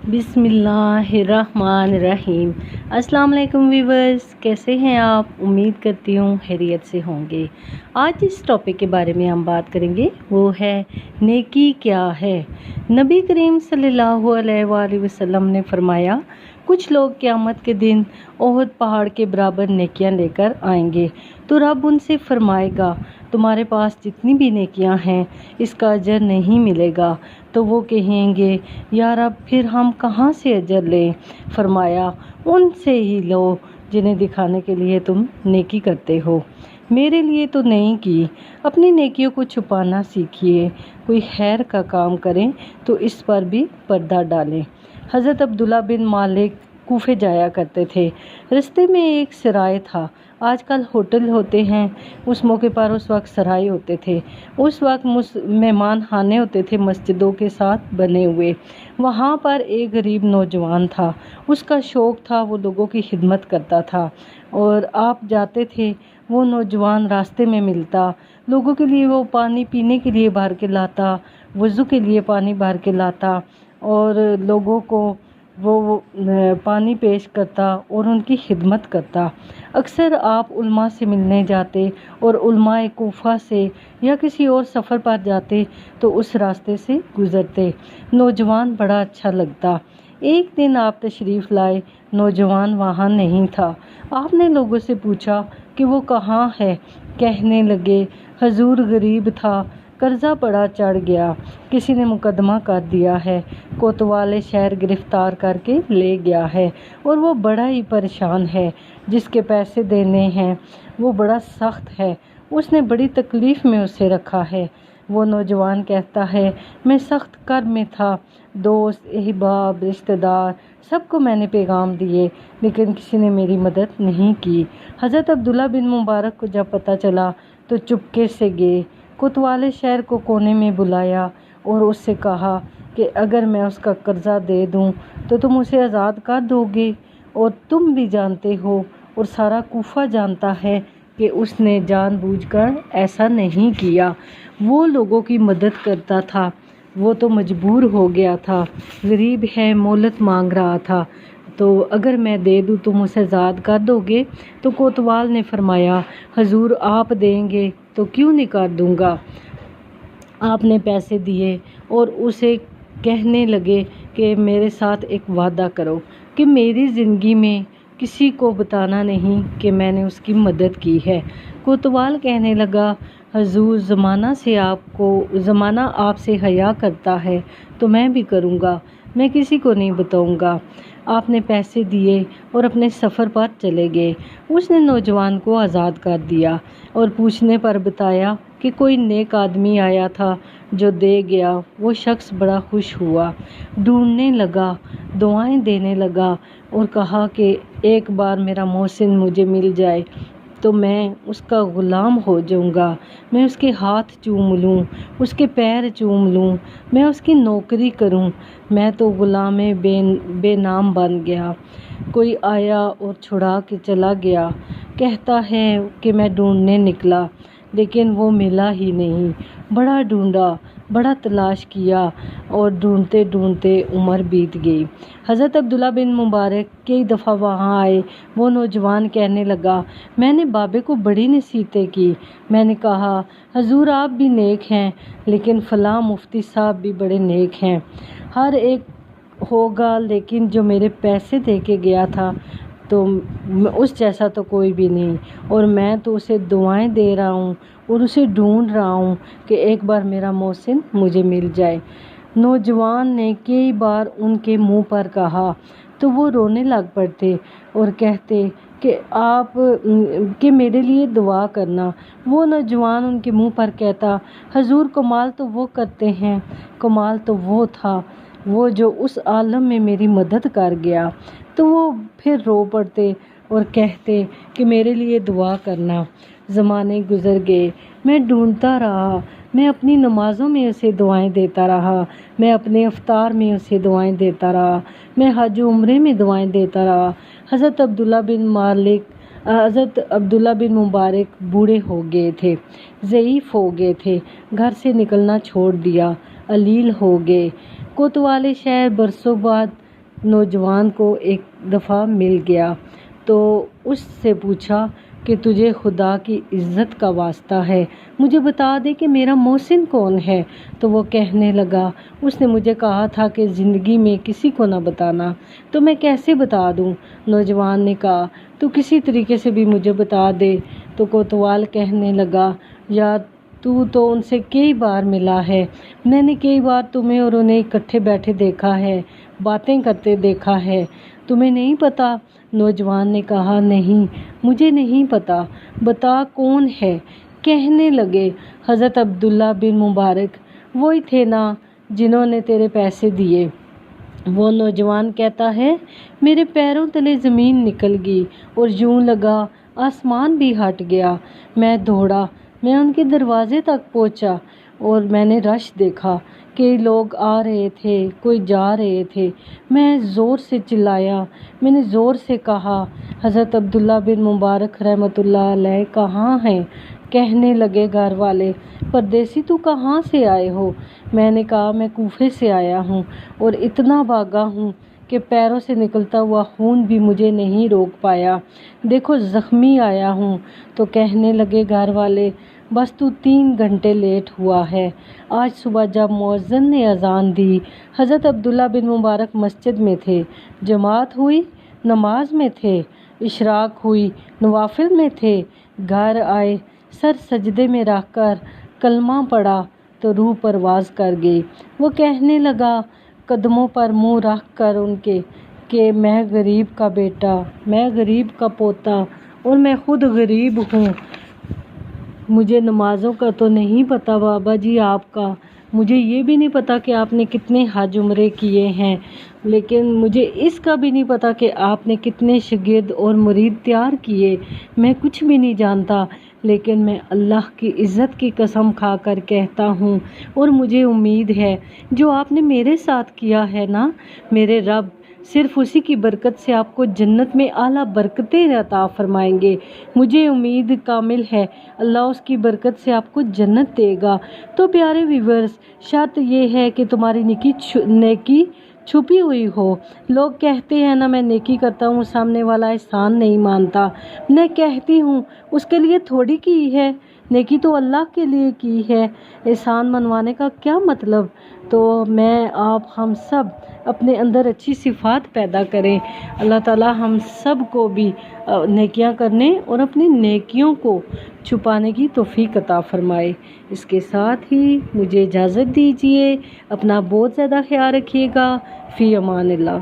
बिस्मिल्लाहिर्रहमानिर्रहीम। अस्सलाम वालेकुम व्यूवर्स, कैसे हैं आप? उम्मीद करती हूँ खैरियत से होंगे। आज इस टॉपिक के बारे में हम बात करेंगे, वो है नेकी क्या है। नबी करीम सल्लल्लाहु अलैहि वसल्लम ने फरमाया, कुछ लोग क़यामत के दिन ओहद पहाड़ के बराबर नेकियां लेकर आएंगे तो रब उनसे फरमाएगा, तुम्हारे पास जितनी भी नेकियां हैं इसका अजर नहीं मिलेगा। तो वो कहेंगे, या रब फिर हम कहाँ से अजर लें? फरमाया, उनसे ही लो जिन्हें दिखाने के लिए तुम नेकी करते हो, मेरे लिए तो नहीं की। अपनी नेकियों को छुपाना सीखिए। कोई खैर का काम करें तो इस पर भी पर्दा डालें। हज़रत अब्दुल्ला बिन मालिक कूफे जाया करते थे। रास्ते में एक सराय था। आजकल होटल होते हैं, उस मौके पर उस वक्त सराय होते थे। उस वक्त मेहमान खाने होते थे मस्जिदों के साथ बने हुए। वहाँ पर एक गरीब नौजवान था। उसका शौक़ था, वो लोगों की खिदमत करता था। और आप जाते थे, वो नौजवान रास्ते में मिलता, लोगों के लिए वो पानी पीने के लिए भर के लाता, वज़ू के लिए पानी भर के लाता और लोगों को वो पानी पेश करता और उनकी खिदमत करता। अक्सर आप उल्मा से मिलने जाते और उल्माए कूफा से या किसी और सफ़र पर जाते तो उस रास्ते से गुज़रते। नौजवान बड़ा अच्छा लगता। एक दिन आप तशरीफ़ लाए, नौजवान वहाँ नहीं था। आपने लोगों से पूछा कि वो कहाँ है। कहने लगे, हजूर गरीब था, कर्जा बड़ा चढ़ गया, किसी ने मुकदमा कर दिया है, कोतवाल शहर गिरफ्तार करके ले गया है और वो बड़ा ही परेशान है। जिसके पैसे देने हैं वो बड़ा सख्त है, उसने बड़ी तकलीफ़ में उसे रखा है। वो नौजवान कहता है, मैं सख्त कर्ब में था, दोस्त, अहबाब, रिश्तेदार सबको मैंने पैगाम दिए, लेकिन किसी ने मेरी मदद नहीं की। हज़रत अब्दुल्ला बिन मुबारक को जब पता चला तो चुपके से गए, कोतवाल शहर को कोने में बुलाया और उससे कहा कि अगर मैं उसका कर्जा दे दूं तो तुम उसे आज़ाद कर दोगे। और तुम भी जानते हो और सारा कूफा जानता है कि उसने जानबूझकर ऐसा नहीं किया। वो लोगों की मदद करता था, वो तो मजबूर हो गया था, गरीब है, मोहलत मांग रहा था, तो अगर मैं दे दूँ तुम उसे आज़ाद कर दोगे? तो कोतवाल ने फरमाया, हजूर आप देंगे तो क्यों नहीं कर दूँगा। आपने पैसे दिए और उसे कहने लगे कि मेरे साथ एक वादा करो कि मेरी ज़िंदगी में किसी को बताना नहीं कि मैंने उसकी मदद की है। कोतवाल कहने लगा, हजूर ज़माना आपसे हया करता है तो मैं भी करूँगा, मैं किसी को नहीं बताऊँगा। आपने पैसे दिए और अपने सफ़र पर चले गए। उसने नौजवान को आज़ाद कर दिया और पूछने पर बताया कि कोई नेक आदमी आया था जो दे गया। वो शख्स बड़ा खुश हुआ, ढूंढने लगा, दुआएं देने लगा और कहा कि एक बार मेरा मोहसिन मुझे मिल जाए तो मैं उसका ग़ुलाम हो जाऊंगा, मैं उसके हाथ चूम लूँ, उसके पैर चूम लूँ, मैं उसकी नौकरी करूँ। मैं तो ग़ुलाम बेनाम बन गया। कोई आया और छुड़ा के चला गया। कहता है कि मैं ढूंढने निकला लेकिन वो मिला ही नहीं। बड़ा ढूंढा, बड़ा तलाश किया और ढूंढते ढूंढते उम्र बीत गई। हज़रत अब्दुल्ला बिन मुबारक कई दफ़ा वहाँ आए। वो नौजवान कहने लगा, मैंने बाबे को बड़ी नसीहतें की। मैंने कहा, हजूर आप भी नेक हैं, लेकिन फ़लाँ मुफ्ती साहब भी बड़े नेक हैं। हर एक होगा, लेकिन जो मेरे पैसे दे के गया था तो उस जैसा तो कोई भी नहीं, और मैं तो उसे दुआएं दे रहा हूँ और उसे ढूंढ रहा हूँ कि एक बार मेरा मोहसिन मुझे मिल जाए। नौजवान ने कई बार उनके मुंह पर कहा तो वो रोने लग पड़ते और कहते कि आप कि मेरे लिए दुआ करना। वो नौजवान उनके मुंह पर कहता, हजूर कमाल तो वो करते हैं, कमाल तो वो था, वो जो उस आलम में मेरी मदद कर गया। तो वो फिर रो पड़ते और कहते कि मेरे लिए दुआ करना। ज़माने गुज़र गए, मैं ढूंढता रहा, मैं अपनी नमाज़ों में उसे दुआएं देता रहा, मैं अपने अफ्तार में उसे दुआएं देता रहा, मैं हज उम्रे में दुआएं देता रहा। हज़रत अब्दुल्ला बिन मुबारक बूढ़े हो गए थे, ज़ईफ़ हो गए थे, घर से निकलना छोड़ दिया, अलील हो गए। कोतवाल शहर बरसों बाद نوجوان کو ایک دفعہ مل گیا تو اس سے پوچھا کہ تجھے خدا کی عزت کا واسطہ ہے مجھے بتا دے کہ میرا محسن کون ہے۔ تو وہ کہنے لگا اس نے مجھے کہا تھا کہ زندگی میں کسی کو نہ بتانا، تو میں کیسے بتا دوں؟ نوجوان نے کہا تو کسی طریقے سے بھی مجھے بتا دے۔ تو کوتوال کہنے لگا یار تو ان سے کئی بار ملا ہے، میں نے کئی بار تمہیں اور انہیں اکٹھے بیٹھے دیکھا ہے، باتیں کرتے دیکھا ہے، تمہیں نہیں پتا؟ نوجوان نے کہا نہیں مجھے نہیں پتا، بتا کون ہے؟ کہنے لگے حضرت عبداللہ بن مبارک، وہی تھے نا جنہوں نے تیرے پیسے دیے۔ وہ نوجوان کہتا ہے میرے پیروں تلے زمین نکل گئی اور یوں لگا آسمان بھی ہٹ گیا۔ میں دوڑا، میں ان کے دروازے تک پہنچا اور میں نے رش دیکھا، کئی لوگ آ رہے تھے، کوئی جا رہے تھے۔ میں زور سے چلایا، میں نے زور سے کہا حضرت عبداللہ بن مبارک رحمۃ اللہ علیہ کہاں ہیں؟ کہنے لگے گھر والے پردیسی تو کہاں سے آئے ہو؟ میں نے کہا میں کوفے سے آیا ہوں اور اتنا بھاگا ہوں کہ پیروں سے نکلتا ہوا خون بھی مجھے نہیں روک پایا، دیکھو زخمی آیا ہوں۔ تو کہنے لگے گھر والے بس تو 3 گھنٹے لیٹ ہوا ہے، آج صبح جب مؤذن نے اذان دی حضرت عبداللہ بن مبارک مسجد میں تھے، جماعت ہوئی نماز میں تھے، اشراق ہوئی نوافل میں تھے، گھر آئے سر سجدے میں رکھ کر کلمہ پڑھا تو روح پرواز کر گئی۔ وہ کہنے لگا قدموں پر منہ رکھ کر ان کے کہ میں غریب کا بیٹا، میں غریب کا پوتا اور میں خود غریب ہوں، مجھے نمازوں کا تو نہیں پتہ بابا جی آپ کا، مجھے یہ بھی نہیں پتا کہ آپ نے کتنے حج عمرے کیے ہیں، لیکن مجھے اس کا بھی نہیں پتا کہ آپ نے کتنے شاگرد اور مرید تیار کیے، میں کچھ بھی نہیں جانتا، لیکن میں اللہ کی عزت کی قسم کھا کر کہتا ہوں اور مجھے امید ہے جو آپ نے میرے ساتھ کیا ہے نا، میرے رب صرف اسی کی برکت سے آپ کو جنت میں اعلیٰ برکتیں عطا فرمائیں گے، مجھے امید کامل ہے اللہ اس کی برکت سے آپ کو جنت دے گا۔ تو پیارے ویورز، شرط یہ ہے کہ تمہاری نیکی چھپی ہوئی ہو۔ لوگ کہتے ہیں نا میں نیکی کرتا ہوں سامنے والا احسان نہیں مانتا، میں کہتی ہوں اس کے لیے تھوڑی کی ہے، نیکی تو اللہ کے لیے کی ہے، احسان منوانے کا کیا مطلب؟ تو میں آپ ہم سب اپنے اندر اچھی صفات پیدا کریں، اللہ تعالی ہم سب کو بھی نیکیاں کرنے اور اپنی نیکیوں کو چھپانے کی توفیق عطا فرمائے۔ اس کے ساتھ ہی مجھے اجازت دیجیے، اپنا بہت زیادہ خیال رکھیے گا، فی امان اللہ۔